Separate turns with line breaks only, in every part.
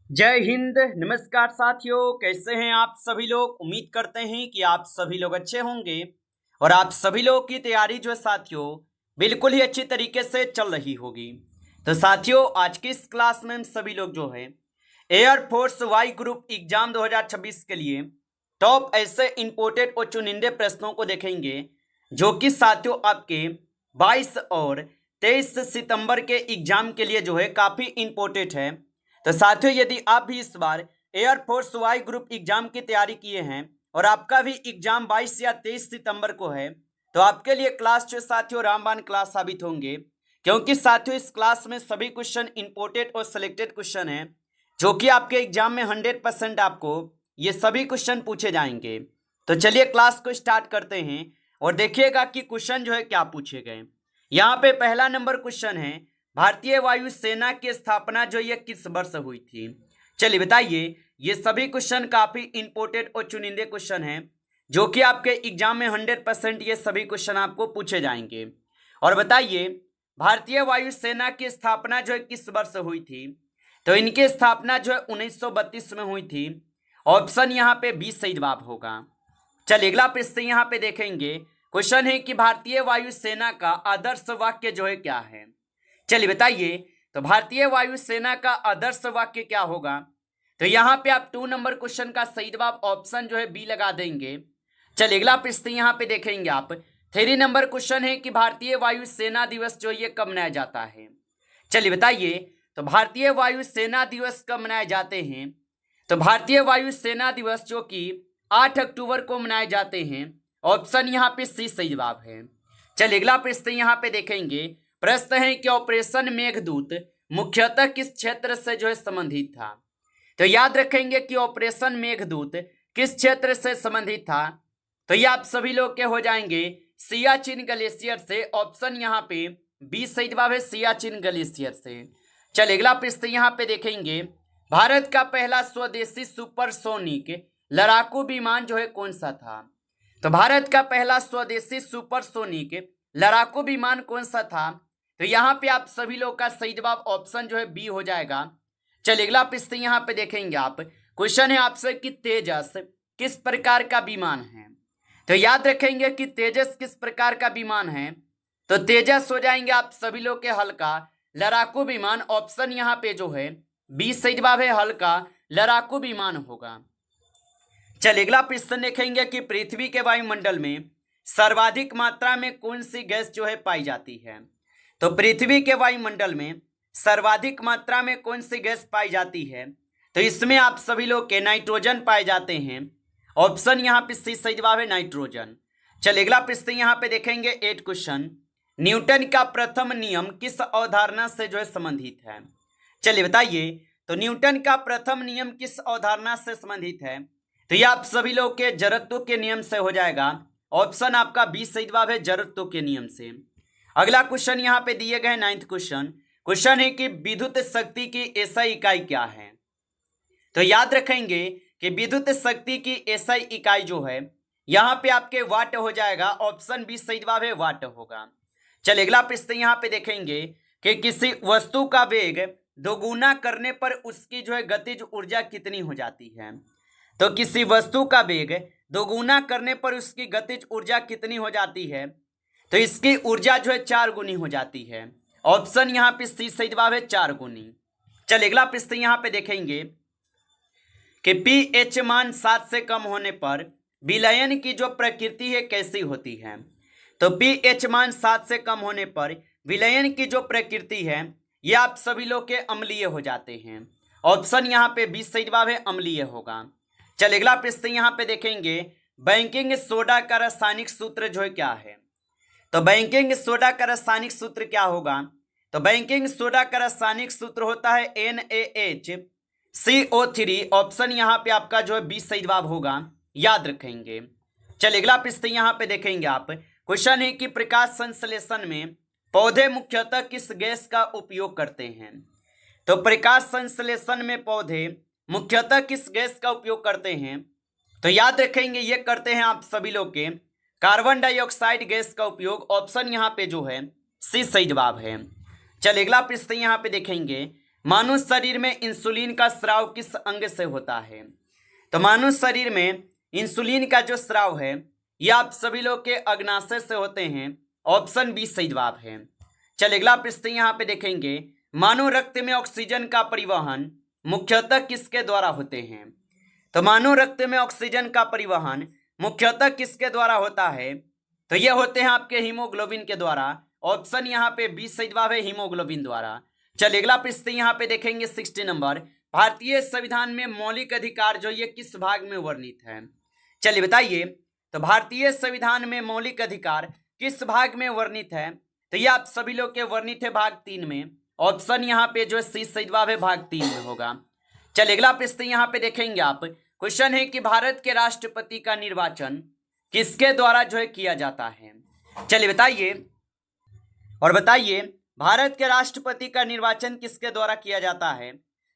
जय हिंद। नमस्कार साथियों, कैसे हैं आप सभी लोग। उम्मीद करते हैं कि आप सभी लोग अच्छे होंगे और आप सभी लोगों की तैयारी जो है साथियों बिल्कुल ही अच्छी तरीके से चल रही होगी। तो साथियों, आज की इस क्लास में हम सभी लोग जो है एयरफोर्स वाई ग्रुप एग्जाम 2026 के लिए टॉप ऐसे इंपोर्टेड और चुनिंदे प्रश्नों को देखेंगे जो कि साथियों आपके 22 और 23 सितंबर के एग्जाम के लिए जो है काफी इंपोर्टेंट है। तो साथियों, यदि आप भी इस बार एयरफोर्स वाई ग्रुप एग्जाम की तैयारी किए हैं और आपका भी एग्जाम 22 या 23 सितंबर को है, तो आपके लिए क्लास जो साथियों रामबाण क्लास साबित होंगे, क्योंकि साथियों इस क्लास में सभी क्वेश्चन इंपोर्टेड और सिलेक्टेड क्वेश्चन हैं जो कि आपके एग्जाम में 100% आपको ये सभी क्वेश्चन पूछे जाएंगे। तो चलिए क्लास को स्टार्ट करते हैं और देखिएगा कि क्वेश्चन जो है क्या पूछे गए। यहाँ पे पहला नंबर क्वेश्चन है, भारतीय वायुसेना की स्थापना जो ये किस वर्ष हुई थी। चलिए बताइए। ये सभी क्वेश्चन काफी इंपोर्टेंट और चुनिंदे क्वेश्चन हैं जो कि आपके एग्जाम में 100% ये सभी क्वेश्चन आपको पूछे जाएंगे। और बताइए, भारतीय वायुसेना की स्थापना जो है किस वर्ष हुई थी। तो इनकी स्थापना जो है 1932 में हुई थी। ऑप्शन यहाँ पे 20 सही जवाब होगा। चलिए अगला प्रश्न यहाँ पे देखेंगे। क्वेश्चन है कि भारतीय वायुसेना का आदर्श वाक्य जो है क्या है। चलिए बताइए। तो भारतीय वायुसेना का आदर्श वाक्य क्या होगा। तो यहाँ पे आप 2 नंबर क्वेश्चन का सही जवाब ऑप्शन जो है बी लगा देंगे। चलिए अगला प्रश्न यहाँ पे देखेंगे आप। 3 नंबर क्वेश्चन है कि भारतीय वायुसेना दिवस जो ये कब मनाया जाता है। चलिए बताइए। तो भारतीय वायुसेना दिवस कब मनाए जाते हैं। तो भारतीय वायुसेना दिवस जो कि 8 अक्टूबर को मनाए जाते हैं। ऑप्शन यहाँ पे सी सही जवाब है। चलिए अगला प्रश्न यहाँ पे देखेंगे। प्रश्न है कि ऑपरेशन मेघदूत मुख्यतः किस क्षेत्र से जो है संबंधित था। तो याद रखेंगे कि ऑपरेशन मेघदूत किस क्षेत्र से संबंधित था। तो ये आप सभी लोग के हो जाएंगे सियाचिन ग्लेशियर से। ऑप्शन यहाँ पे बी सही जवाब है, सियाचिन ग्लेशियर से। चलिए अगला प्रश्न यहाँ पे देखेंगे। भारत का पहला स्वदेशी सुपरसोनिक लड़ाकू विमान जो है कौन सा था। तो भारत का पहला स्वदेशी सुपरसोनिक लड़ाकू विमान कौन सा था। तो यहाँ पे आप सभी लोग का सही जवाब ऑप्शन जो है बी हो जाएगा। चलिए अगला प्रश्न यहाँ पे देखेंगे आप। क्वेश्चन है आपसे कि तेजस किस प्रकार का विमान है। तो याद रखेंगे कि तेजस किस प्रकार का विमान है। तो तेजस हो जाएंगे आप सभी लोग के हल्का लड़ाकू विमान। ऑप्शन यहाँ पे जो है बी सही जवाब है, हल्का लड़ाकू विमान होगा। चलिए अगला प्रश्न देखेंगे कि पृथ्वी के वायुमंडल में सर्वाधिक मात्रा में कौन सी गैस जो है पाई जाती है। तो पृथ्वी के वायुमंडल में सर्वाधिक मात्रा में कौन सी गैस पाई जाती है। तो इसमें आप सभी लोग के नाइट्रोजन पाए जाते हैं। ऑप्शन यहाँ पे सी सही जवाब है, नाइट्रोजन। चलिए अगला प्रश्न यहाँ पे देखेंगे 8 क्वेश्चन। न्यूटन का प्रथम नियम किस अवधारणा से जो है संबंधित है। चलिए बताइए। तो न्यूटन का प्रथम नियम किस अवधारणा से संबंधित है। तो ये आप सभी लोग के जड़त्व के नियम से हो जाएगा। ऑप्शन आपका बी सही जवाब है, जड़त्व के नियम से। अगला क्वेश्चन यहाँ पे दिए गए 9th क्वेश्चन। क्वेश्चन है कि विद्युत शक्ति की एसआई इकाई क्या है। तो याद रखेंगे कि विद्युत शक्ति की एसआई इकाई जो है यहाँ पे आपके वाट हो जाएगा। ऑप्शन बी सही जवाब है, वाट होगा। चलिए अगला प्रश्न यहाँ पे देखेंगे कि किसी वस्तु का वेग दोगुना करने पर उसकी जो है गतिज ऊर्जा कितनी हो जाती है। तो किसी वस्तु का वेग दोगुना करने पर उसकी गतिज ऊर्जा कितनी हो जाती है। तो इसकी ऊर्जा जो है 4 गुनी हो जाती है। ऑप्शन यहाँ पे सी सही जवाब है, 4 गुनी। चलिए अगला प्रश्न यहाँ पे देखेंगे कि पीएच मान 7 से कम होने पर विलयन की जो प्रकृति है कैसी होती है। तो पीएच मान 7 से कम होने पर विलयन की जो प्रकृति है ये आप सभी लोग के अम्लीय हो जाते हैं। ऑप्शन यहाँ पे 20 सही जवाब है, अम्लीय होगा। चलिए अगला प्रश्न यहाँ पे देखेंगे। बैंकिंग सोडा का रासायनिक सूत्र जो है क्या है। तो बैंकिंग सोडा का रासायनिक सूत्र क्या होगा। तो बैंकिंग सोडा का रासायनिक सूत्र होता है NaHCO3। ऑप्शन यहाँ पे आपका जो है 20 सही जवाब होगा, याद रखेंगे। चलिए अगला प्रश्न यहाँ पे देखेंगे आप। क्वेश्चन है कि प्रकाश संश्लेषण में पौधे मुख्यतः किस गैस का उपयोग करते हैं। तो प्रकाश संश्लेषण में पौधे मुख्यतः किस गैस का उपयोग करते हैं। तो याद रखेंगे ये करते हैं आप सभी लोग के कार्बन डाइऑक्साइड गैस का उपयोग। ऑप्शन यहाँ पे जो है सी सही जवाब है। चलिए अगला प्रश्न यहाँ पे देखेंगे। मानव शरीर में इंसुलिन का स्राव किस अंग से होता है? तो मानव शरीर में इंसुलिन का जो स्राव है यह आप सभी लोग के अग्नाशय से होते हैं। ऑप्शन बी सही जवाब है। चलिए अगला प्रश्न यहाँ पे देखेंगे, मानव रक्त में ऑक्सीजन का परिवहन मुख्यतः किसके द्वारा होते हैं? तो मानव रक्त में ऑक्सीजन का परिवहन मुख्यतः किसके द्वारा होता है? तो ये होते हैं आपके हीमोग्लोबिन के द्वारा। ऑप्शन यहाँ पे बी सही जवाब है, हीमोग्लोबिन द्वारा। चलिए अगला प्रश्न यहाँ पे देखेंगे 60 नंबर, भारतीय संविधान में मौलिक अधिकार जो ये किस भाग में वर्णित है? चलिए बताइए, तो भारतीय संविधान में मौलिक अधिकार किस भाग में वर्णित है? तो ये आप सभी लोग के वर्णित है भाग 3 में। ऑप्शन यहाँ पे जो सी सही जवाब है, भाग 3 में होगा। चलिए अगला प्रश्न यहाँ पे देखेंगे आप, क्वेश्चन है कि भारत के राष्ट्रपति का निर्वाचन किसके द्वारा जो है किया जाता है? चलिए बताइए और बताइए भारत के राष्ट्रपति का निर्वाचन किसके द्वारा किया जाता है?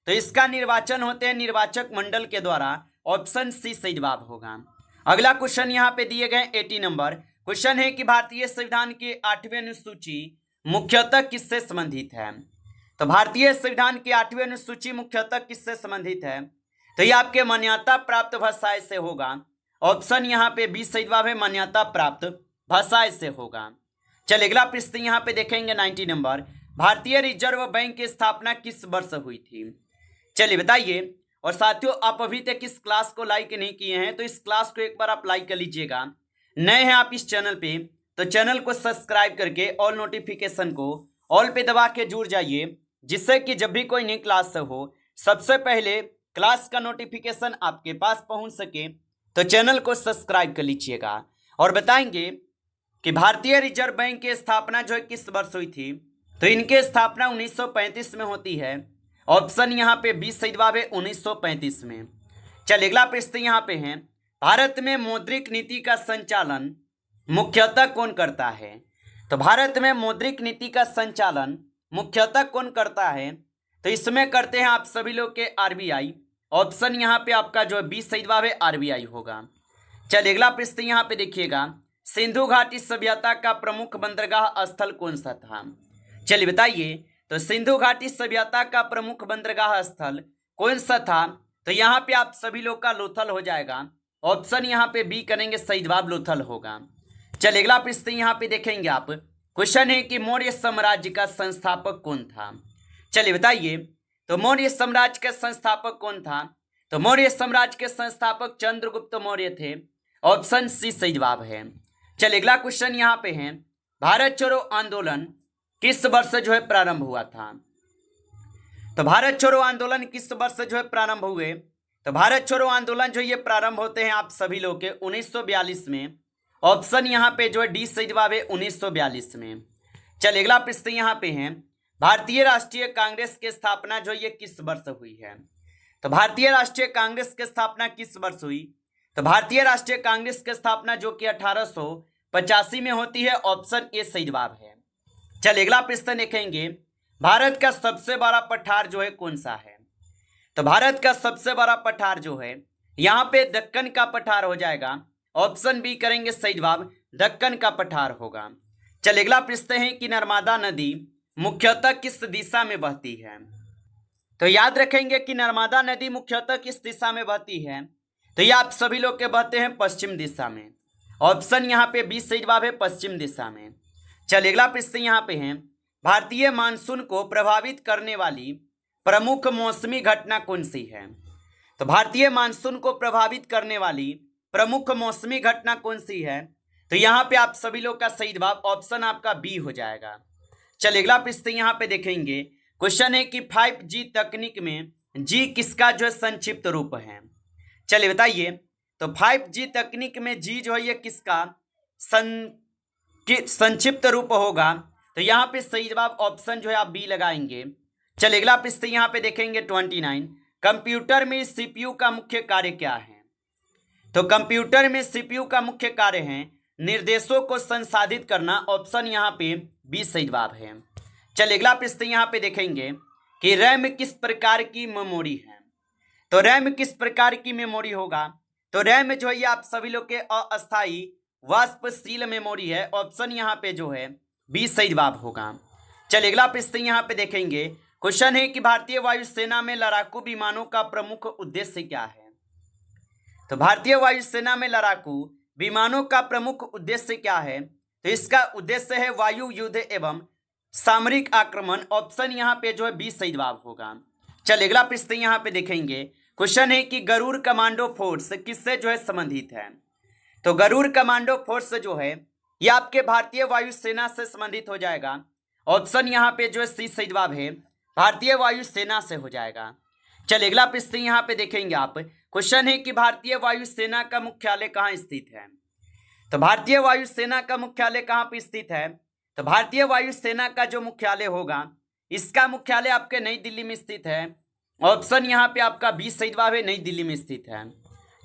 तो इसका निर्वाचन होते हैं निर्वाचक मंडल के द्वारा। ऑप्शन सी सही जवाब होगा। अगला क्वेश्चन यहाँ पे दिए गए 80 नंबर, क्वेश्चन है कि भारतीय संविधान की 8वीं अनुसूची मुख्यतः किससे संबंधित है? तो भारतीय संविधान की 8वीं अनुसूची मुख्यतः किससे संबंधित है? तो ये आपके मान्यता प्राप्त भाषाएं से होगा। ऑप्शन यहाँ पे बी सही जवाब है, मान्यता प्राप्त भाषाएं से होगा। चलिए अगला प्रश्न यहाँ पे देखेंगे 90 नंबर, भारतीय रिजर्व बैंक की स्थापना किस वर्ष हुई थी? चलिए बताइए। और साथियों, आप अभी तक इस क्लास को लाइक नहीं किए हैं तो इस क्लास को एक बार आप लाइक कर लीजिएगा। नए हैं आप इस चैनल पे तो चैनल को सब्सक्राइब करके ऑल नोटिफिकेशन को ऑल पे दबा के जुड़ जाइए, जिससे कि जब भी कोई नई क्लास हो सबसे पहले क्लास का नोटिफिकेशन आपके पास पहुंच सके। तो चैनल को सब्सक्राइब कर लीजिएगा। और बताएंगे कि भारतीय रिजर्व बैंक की स्थापना जो है किस वर्ष हुई थी? तो इनकी स्थापना 1935 में होती है। ऑप्शन यहाँ पे 20 सही जवाब है, 1935 में। चलिए अगला प्रश्न यहाँ पे है, भारत में मौद्रिक नीति का संचालन मुख्यतः कौन करता है? तो भारत में मौद्रिक नीति का संचालन मुख्यतः कौन करता है? तो इसमें करते हैं आप सभी लोग के आरबीआई। ऑप्शन यहाँ पे आपका जो है 20 सही जवाब है, आरबीआई होगा। चलिए अगला प्रश्न यहाँ पे देखिएगा, सिंधु घाटी सभ्यता का प्रमुख बंदरगाह स्थल कौन सा था? चलिए बताइए। तो सिंधु घाटी सभ्यता का प्रमुख बंदरगाह स्थल कौन सा था? तो यहाँ पे आप सभी लोग का लोथल हो जाएगा। ऑप्शन यहाँ पे बी करेंगे, सही जवाब लोथल होगा। चलिए अगला प्रश्न यहाँ पे देखेंगे आप, क्वेश्चन है कि मौर्य साम्राज्य का संस्थापक कौन था? चलिए बताइए। तो मौर्य साम्राज्य के संस्थापक कौन था? तो मौर्य साम्राज्य के संस्थापक चंद्रगुप्त मौर्य थे। ऑप्शन सी सही जवाब है। चलिए अगला क्वेश्चन यहाँ पे है, भारत छोड़ो आंदोलन किस वर्ष जो है प्रारंभ हुआ था? तो भारत छोड़ो आंदोलन किस वर्ष जो है प्रारंभ हुए? तो भारत छोड़ो आंदोलन जो ये प्रारंभ होते हैं आप सभी लोग के 1942 में। ऑप्शन यहाँ पे जो है डी सही जवाब है, 1942 में। चलिए अगला प्रश्न यहाँ पे है, भारतीय राष्ट्रीय कांग्रेस की स्थापना जो ये किस वर्ष हुई है? तो भारतीय राष्ट्रीय कांग्रेस की स्थापना किस वर्ष हुई? तो भारतीय राष्ट्रीय कांग्रेस की स्थापना जो कि 1885 में होती है। ऑप्शन ए सही जवाब है। चलिए अगला प्रश्न देखेंगे, भारत का सबसे बड़ा पठार जो है कौन सा है? तो भारत का सबसे बड़ा पठार जो है यहाँ पे दक्कन का पठार हो जाएगा। ऑप्शन बी करेंगे, सही जवाब दक्कन का पठार होगा। चलिए अगला प्रश्न है कि नर्मदा नदी मुख्यतः किस दिशा में बहती है? तो याद रखेंगे कि नर्मदा नदी मुख्यतः किस दिशा में बहती है? तो ये आप सभी लोग के बहते हैं पश्चिम दिशा में। ऑप्शन यहाँ पे 20 सही जवाब है, पश्चिम दिशा में। चलिए अगला प्रश्न यहाँ पे है, भारतीय मानसून को प्रभावित करने वाली प्रमुख मौसमी घटना कौन सी है? तो भारतीय मानसून को प्रभावित करने वाली प्रमुख मौसमी घटना कौन सी है? तो यहाँ पे आप सभी लोग का सही जवाब ऑप्शन आपका बी हो जाएगा। चलिए अगला प्रश्न यहाँ पे देखेंगे, क्वेश्चन है कि 5G तकनीक में जी किसका जो है संक्षिप्त रूप है? चलिए बताइए। तो 5G तकनीक में जी जो है ये किसका संक्षिप्त रूप होगा? तो यहाँ पे सही जवाब ऑप्शन जो है आप बी लगाएंगे। चलिए अगला प्रश्न यहाँ पे देखेंगे 29, कंप्यूटर में सीपीयू का मुख्य कार्य क्या है? तो कंप्यूटर में सीपीयू का मुख्य कार्य है निर्देशों को संसाधित करना। ऑप्शन यहाँ पे बी सही जवाब है। चलिए अगला प्रश्न यहाँ पे देखेंगे कि रैम किस प्रकार की मेमोरी है? तो रैम किस प्रकार की मेमोरी होगा? तो रैम जो है ये आप सभी लोग के अस्थायी वाष्पशील मेमोरी है। ऑप्शन यहाँ पे जो है बी सही जवाब होगा। चलिए अगला प्रश्न यहाँ पे देखेंगे, क्वेश्चन है कि भारतीय वायुसेना में लड़ाकू विमानों का प्रमुख उद्देश्य क्या है। तो भारतीय वायुसेना में लड़ाकू विमानों का प्रमुख उद्देश्य क्या है। तो इसका उद्देश्य है वायु युद्ध एवं सामरिक आक्रमण। ऑप्शन यहाँ पे जो है 20 सही जवाब होगा। चल अगला प्रश्न यहाँ पे देखेंगे। क्वेश्चन है कि गरुड़ कमांडो फोर्स किससे जो है संबंधित है। तो गरुड़ कमांडो फोर्स जो है ये आपके भारतीय वायुसेना से संबंधित हो जाएगा। ऑप्शन यहाँ पे जो है सी सही जवाब है, भारतीय वायुसेना से हो जाएगा। चल अगला प्रश्न यहाँ पे देखेंगे आप। क्वेश्चन है कि भारतीय वायुसेना का मुख्यालय कहाँ स्थित है। तो भारतीय वायुसेना का मुख्यालय कहाँ पे स्थित है। तो भारतीय वायुसेना का जो मुख्यालय होगा इसका मुख्यालय आपके नई दिल्ली में स्थित है। ऑप्शन यहाँ पे आपका 20 सही जवाब है, नई दिल्ली में स्थित है।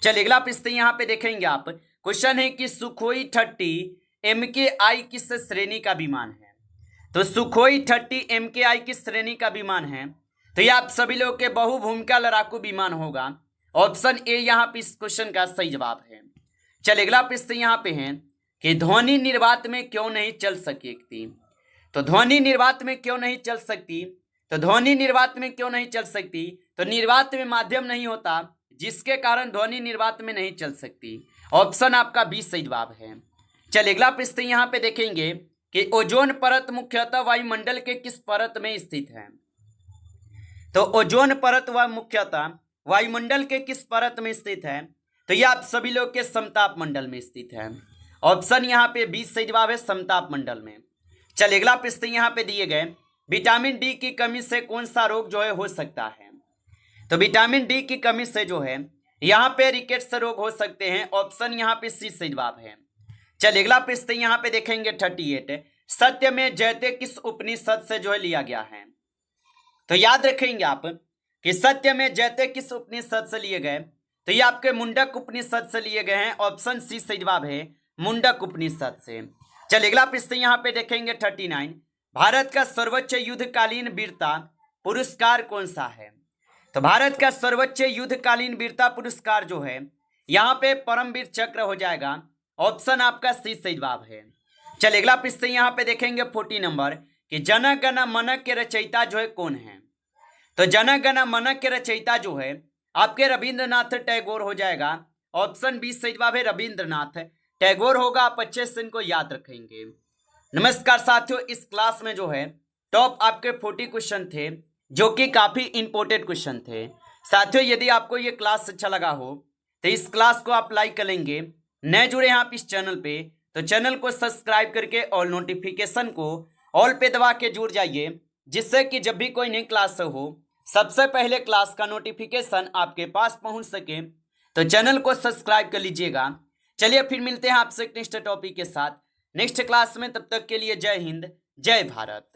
चल अगला प्रश्न यहाँ पे देखेंगे आप। क्वेश्चन है कि सुखोई 30 MKI किस श्रेणी का विमान है। तो सुखोई 30 MKI किस श्रेणी का विमान है। तो ये आप सभी लोग के बहुभूमिका लड़ाकू विमान होगा। ऑप्शन ए यहाँ पे इस क्वेश्चन का सही जवाब है। चल अगला प्रश्न यहाँ पे है कि ध्वनि निर्वात में क्यों नहीं चल सकती। तो ध्वनि निर्वात में क्यों नहीं चल सकती। तो ध्वनि निर्वात में क्यों नहीं चल सकती। तो निर्वात में माध्यम नहीं होता जिसके कारण ध्वनि निर्वात में नहीं चल सकती। ऑप्शन आपका 20 सही जवाब है। चल अगला प्रश्न यहाँ पे देखेंगे कि ओजोन परत मुख्यतः वायुमंडल के किस परत में स्थित है। तो ओजोन परत व मुख्यतः वायुमंडल के किस परत में स्थित है। तो यह आप सभी लोग के समताप मंडल में स्थित है। ऑप्शन यहाँ पे 20 सही जवाब है, समताप मंडल में। चल अगला प्रश्न यहाँ पे दिए गए विटामिन डी की कमी से कौन सा रोग जो है हो सकता है। तो विटामिन डी की कमी से जो है यहाँ पे रिकेट्स रोग हो सकते हैं। ऑप्शन यहाँ पे सी सही जवाब है। चल अगला प्रश्न यहाँ पे देखेंगे 38 सत्य में जयते किस उपनिषद से जो है लिया गया है। तो याद रखेंगे आप कि सत्य में जयते किस उपनिषद से लिए गए। तो ये आपके मुंडक उपनिषद से लिए गए हैं। ऑप्शन सी सही जवाब है, मुंडक उपनिषद से। चल अगला प्रश्न यहाँ पे देखेंगे 39 भारत का सर्वोच्च युद्धकालीन वीरता पुरस्कार कौन सा है। तो भारत का सर्वोच्च युद्धकालीन वीरता पुरस्कार जो है यहाँ पे परमवीर चक्र हो जाएगा। ऑप्शन आपका सी सही जवाब है। चल अगला प्रश्न यहाँ पे देखेंगे 40 नंबर कि जन गण मन के रचयिता जो है कौन है। तो जन गण मन के रचयिता जो है आपके रविंद्रनाथ टैगोर हो जाएगा। ऑप्शन 20 सही जवाब है, रविंद्रनाथ टैगोर होगा। आप अच्छे से इनको याद रखेंगे। नमस्कार साथियों, इस क्लास में जो है टॉप आपके 40 क्वेश्चन थे जो कि काफी इंपॉर्टेंट क्वेश्चन थे। साथियों यदि आपको ये क्लास अच्छा लगा हो तो इस क्लास को आप लाइक कर लेंगे। नए जुड़े हैं आप इस चैनल पे तो चैनल को सब्सक्राइब करके और नोटिफिकेशन को ऑल पे दबा के जुड़ जाइए, जिससे कि जब भी कोई नई क्लास हो सबसे पहले क्लास का नोटिफिकेशन आपके पास पहुंच सके। तो चैनल को सब्सक्राइब कर लीजिएगा। चलिए फिर मिलते हैं आपसे नेक्स्ट टॉपिक के साथ नेक्स्ट क्लास में। तब तक के लिए जय हिंद, जय भारत।